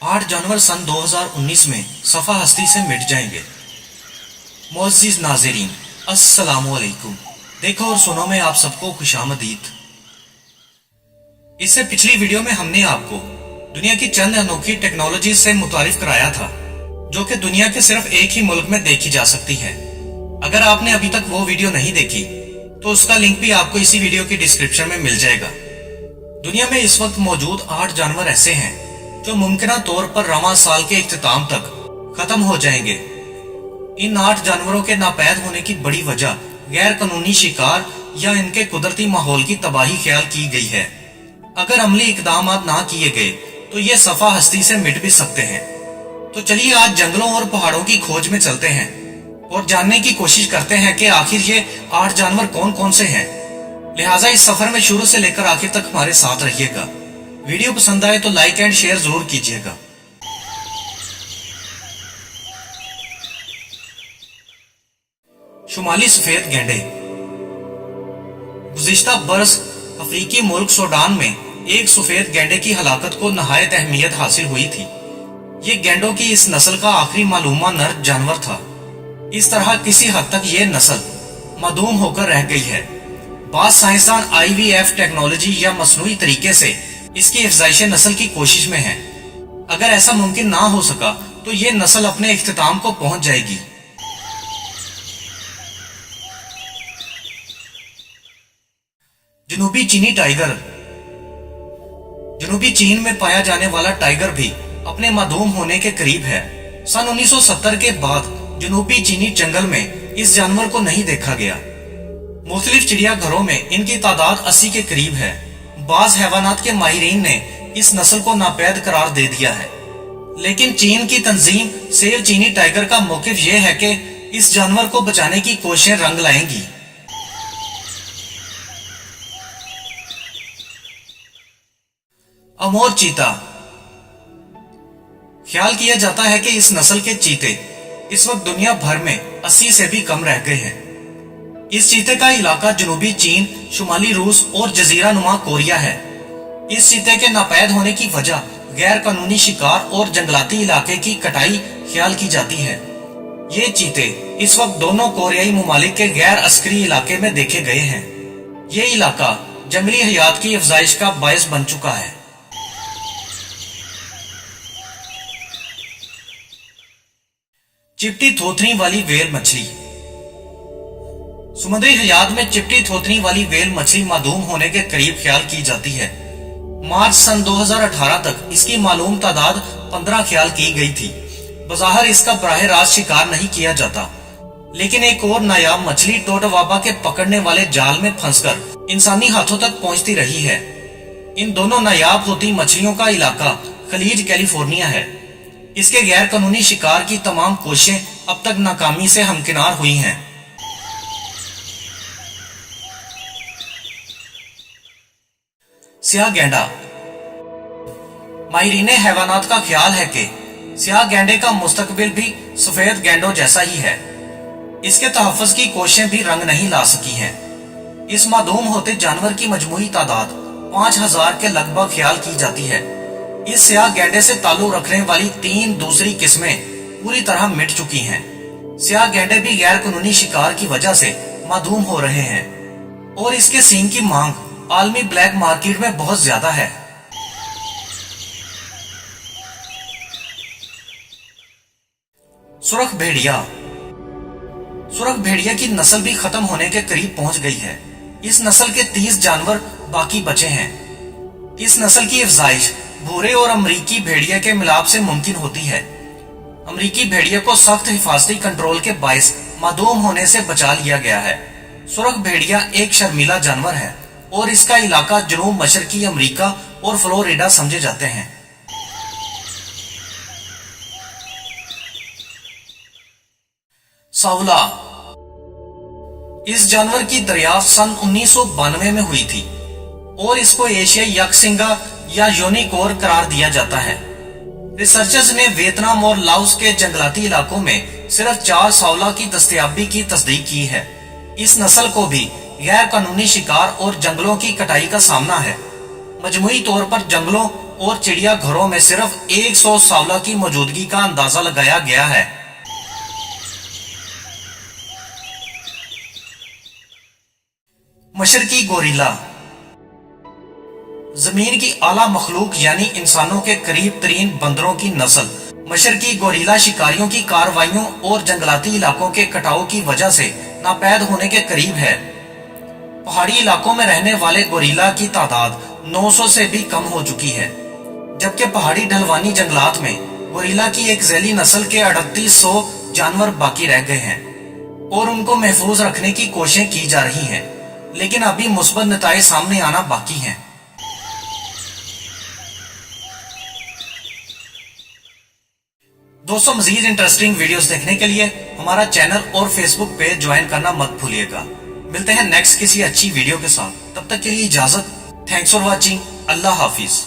8 जानवर सन 2019 में सफा हस्ती से मिट जाएंगे। मोअज़्ज़िज़ नाज़रीन, अस्सलामु अलैकुम। देखो और सुनो में आप सबको खुशामदीद। इससे पिछली वीडियो में हमने आपको दुनिया की चंद अनोखी टेक्नोलॉजी से मुतारिफ कराया था जो कि दुनिया के सिर्फ एक ही मुल्क में देखी जा सकती है। अगर आपने अभी तक वो वीडियो नहीं देखी तो उसका लिंक भी आपको इसी वीडियो की डिस्क्रिप्शन में मिल जाएगा। दुनिया में इस वक्त मौजूद 8 जानवर ऐसे हैं जो मुमकिन तौर पर रवां साल के इख्तिताम तक खत्म हो जाएंगे। इन 8 जानवरों के नापैद होने की बड़ी वजह गैर कानूनी शिकार या इनके कुदरती माहौल की तबाही ख्याल की गई है। अगर अमली इकदाम ना किए गए तो ये सफा हस्ती से मिट भी सकते हैं। तो चलिए आज जंगलों और पहाड़ों की खोज में चलते हैं और जानने की कोशिश करते हैं कि आखिर ये 8 जानवर कौन कौन से हैं। लिहाजा इस सफर में शुरू से लेकर आखिर तक हमारे साथ रहिएगा। वीडियो पसंद आए तो लाइक एंड शेयर जरूर कीजिएगा। शुमाली सफेद गैंडे। गुज़िश्ता बरस अफ्रीकी मुल्क सूडान में एक सफेद गैंडे की हलाकत को नहायत अहमियत हासिल हुई थी। ये गैंडों की इस नस्ल का आखिरी मालूमा नर जानवर था। इस तरह किसी हद तक ये नस्ल मदूम होकर रह गई है। बाज़ साइंसदान IVF टेक्नोलॉजी या मसनूई तरीके से इसकी अफजाइश नस्ल की कोशिश में है। अगर ऐसा मुमकिन ना हो सका तो ये नस्ल अपने इख्तिताम को पहुंच जाएगी। जनूबी चीनी टाइगर। जनूबी चीन में पाया जाने वाला टाइगर भी अपने मदूम होने के करीब है। सन 1970 के बाद जनूबी चीनी जंगल में इस जानवर को नहीं देखा गया। मुख्तलिफ चिड़ियाघरों में इनकी तादाद 80 के करीब है। बाज हैवानात के माहिरीन ने इस नस्ल को नापैद करार दे दिया है, लेकिन चीन की तंजीम सेव चीनी टाइगर का मौकिफ यह है कि इस जानवर को बचाने की कोशिशें रंग लाएंगी। अमोर चीता। ख्याल किया जाता है कि इस नस्ल के चीते इस वक्त दुनिया भर में 80 से भी कम रह गए हैं। इस चीते का इलाका जनूबी चीन, शुमाली रूस और जजीरा नुमा कोरिया है। इस चीते के नापैद होने की वजह गैर कानूनी शिकार और जंगलाती इलाके की कटाई ख्याल की जाती है। ये चीते इस वक्त दोनों कोरियाई मुमालिक के गैर अस्करी इलाके में देखे गए हैं। ये इलाका जंगली हयात की अफजाइश का बायस बन चुका है। चिपटी थोथनी वाली वेल मछली। समुद्री हयात में चिपटी थोथनी वाली वेल मछली मादूम होने के करीब ख्याल की जाती है। मार्च सन 2018 तक इसकी मालूम तादाद 15 ख्याल की गई थी। बज़ाहिर इसका बराह रास्त शिकार नहीं किया जाता, लेकिन एक और नायाब मछली टोटवाबा के पकड़ने वाले जाल में फंसकर इंसानी हाथों तक पहुंचती रही है। इन दोनों नायाब होती मछलियों का इलाका खलीज कैलिफोर्निया है। इसके गैर कानूनी शिकार की तमाम कोशिशें अब तक नाकामी से हमकिनार हुई हैं। स्याह गैंडा। माहिरीन हैवानात का ख्याल है कि स्याह गैंडे का मुस्तकबिल भी सफेद गैंडों जैसा ही है। इसके तहफ़्फ़ुज़ की कोशिशें भी रंग नहीं ला सकी हैं। इस मादूम होते जानवर की मजमूई तादाद 5000 के लगभग ख्याल की जाती है। इस स्याह गैंडे से ताल्लुक रखने वाली 3 दूसरी किस्में पूरी तरह मिट चुकी हैं। स्याह गैंडे भी गैर कानूनी शिकार की वजह से मादूम हो रहे हैं और इसके सींग की मांग आलमी ब्लैक मार्केट में बहुत ज्यादा है। सुरख भेड़िया। सुरख भेड़िया की नस्ल भी खत्म होने के करीब पहुंच गई है। इस नस्ल के 30 जानवर बाकी बचे हैं। इस नस्ल की अफजाइश भूरे और अमरीकी भेड़िया के मिलाप से मुमकिन होती है। अमरीकी भेड़िया को सख्त हिफाजती कंट्रोल के बायस मादूम होने से बचा लिया गया है। सुरख भेड़िया एक शर्मीला जानवर है और इसका इलाका जनूब मशरकी अमरीका और फ्लोरिडा समझे जाते हैं। सावला। इस जानवर की दरियाफ्त सन 1992 में हुई थी और इसको एशियाई यकसिंगा या यूनिकोर करार दिया जाता है। रिसर्चर्स ने वियतनाम और लाओस के जंगलाती इलाकों में सिर्फ 4 सावला की दस्तयाबी की तस्दीक की है। इस नस्ल को भी गैर कानूनी शिकार और जंगलों की कटाई का सामना है। मजमूई तौर पर जंगलों और चिड़िया घरों में सिर्फ 100 सावला की मौजूदगी का अंदाजा लगाया गया है। मशरकी गोरिल्ला जमीन की आला मखलूक यानी इंसानों के करीब तरीन बंदरों की नस्ल मशरकी गोरिल्ला शिकारियों की कार्रवाइयों और जंगलाती इलाकों के कटाव की वजह से नापैद होने के करीब है। पहाड़ी इलाकों में रहने वाले गोरिल्ला की तादाद 900 से भी कम हो चुकी है, जबकि पहाड़ी ढलवानी जंगलात में गोरिल्ला की एक झैली नस्ल के 3800 जानवर बाकी रह गए हैं और उनको महफूज रखने की कोशिशें की जा रही हैं, लेकिन अभी मुस्बत नताइज सामने आना बाकी हैं। दोस्तों, मजीद इंटरेस्टिंग वीडियोस देखने के लिए हमारा चैनल और फेसबुक पेज ज्वाइन करना मत भूलिएगा। मिलते हैं नेक्स्ट किसी अच्छी वीडियो के साथ, तब तक के लिए इजाजत। Thanks for watching. Allah Hafiz.